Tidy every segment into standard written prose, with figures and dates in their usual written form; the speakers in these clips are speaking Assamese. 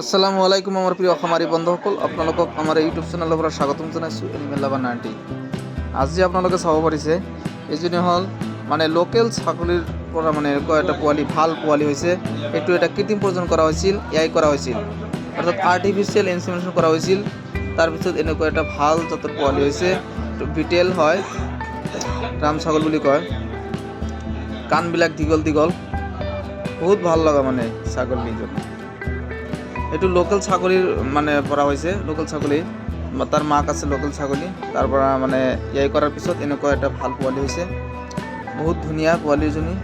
আসসালামু আলাইকুম আমাৰ প্ৰিয় খামাৰি বন্ধুসকল, আপোনালোকক আমাৰ ইউটিউব চেনেলৰ পৰা স্বাগতম জনাইছোঁ। এনিমেল লাভাৰ 90 আজি আপোনালোকে চাব পাৰিছে এইজনী হ'ল মানে লোকেল ছাগলীৰ পৰা মানে এনেকুৱা এটা পোৱালি, ভাল পোৱালি হৈছে। এইটো এটা কৃত্ৰিম প্ৰজনন কৰা হৈছিল, এআই কৰা হৈছিল, অৰ্থাৎ আৰ্টিফিচিয়েল ইনসেমিনেশ্যন কৰা হৈছিল। তাৰপিছত এনেকুৱা এটা ভাল জাতৰ পোৱালি হৈছে। এইটো বিটেল হয়, ৰাম ছাগল বুলি কয়। কাণবিলাক দীঘল দীঘল, বহুত ভাল লগা মানে ছাগলীজন। এইটো লোকেল ছাগলীৰ মানে পৰা হৈছে, লোকেল ছাগলী, তাৰ মাক আছে লোকেল ছাগলী। তাৰ পৰা মানে এআই কৰাৰ পিছত এনেকুৱা এটা ভাল পোৱালি হৈছে। বহুত ধুনীয়া পোৱালিজনী,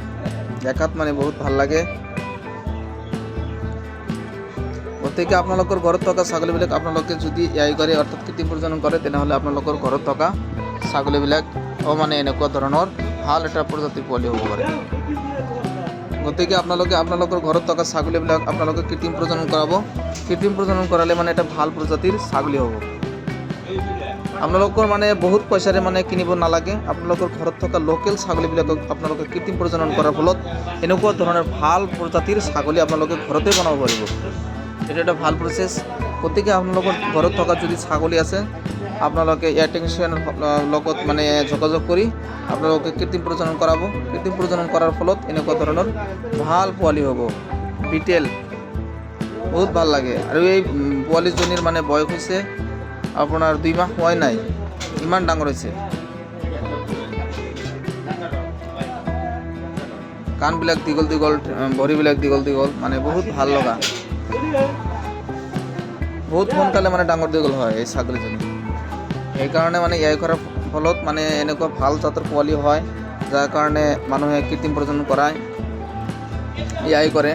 দেখাত মানে বহুত ভাল লাগে। গতিকে আপোনালোকৰ ঘৰত থকা ছাগলীবিলাক আপোনালোকে যদি এআই কৰে, অৰ্থাৎ কৃত্ৰিম প্ৰজনন কৰে, তেনেহ'লে আপোনালোকৰ ঘৰত থকা ছাগলীবিলাক মানে এনেকুৱা ধৰণৰ ভাল এটা প্ৰজাতিৰ পোৱালি হ'ব পাৰে। গতিকে আপোনালোকে আপোনালোকৰ ঘৰত থকা ছাগলীবিলাক আপোনালোকে কৃত্ৰিম প্ৰজনন কৰাব। কৃত্ৰিম প্ৰজনন কৰালে মানে এটা ভাল প্ৰজাতিৰ ছাগলী হ'ব। আপোনালোকৰ মানে বহুত পইচাৰে মানে কিনিব নালাগে। আপোনালোকৰ ঘৰত থকা লোকেল ছাগলীবিলাকক আপোনালোকে কৃত্ৰিম প্ৰজনন কৰাৰ ফলত এনেকুৱা ধৰণৰ ভাল প্ৰজাতিৰ ছাগলী আপোনালোকে ঘৰতে বনাব পাৰিব। এইটো এটা ভাল প্ৰচেছ। গতিকে আপোনালোকৰ ঘৰত থকা যদি ছাগলী আছে, আপোনালোকে এয়াৰ টেকনিচিয়ানৰ লগত মানে যোগাযোগ কৰি আপোনালোকে কৃত্ৰিম প্ৰজনন কৰাব। কৃত্ৰিম প্ৰজনন কৰাৰ ফলত এনেকুৱা ধৰণৰ ভাল পোৱালি হ'ব। বিটেল বহুত ভাল লাগে। আৰু এই পোৱালিজনীৰ মানে বয়স হৈছে আপোনাৰ 2 মাহ হোৱাই নাই, ইমান ডাঙৰ হৈছে। কাণবিলাক দীঘল দীঘল, ভৰিবিলাক দীঘল দীঘল, মানে বহুত ভাল লগা। বহুত সোনকালে মানে ডাঙৰ দীঘল হয় এই ছাগলীজনী। সেইকাৰণে মানে এআই কৰাৰ ফলত মানে এনেকুৱা ভাল জাতৰ পোৱালি হয়, যাৰ কাৰণে মানুহে কৃত্ৰিম প্ৰজনন কৰায়, এআই কৰে।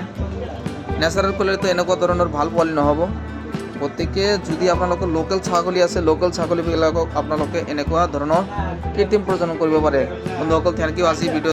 নেচাৰেল কৰিলেতো এনেকুৱা ধৰণৰ ভাল পোৱালি নহ'ব। গতিকে যদি আপোনালোকৰ লোকেল ছাগলী আছে, লোকেল ছাগলীবিলাকক আপোনালোকে এনেকুৱা ধৰণৰ কৃত্ৰিম প্ৰজনন কৰিব পাৰে। বন্ধুসকল, থেংক ইউ। আজি ভিডিঅ'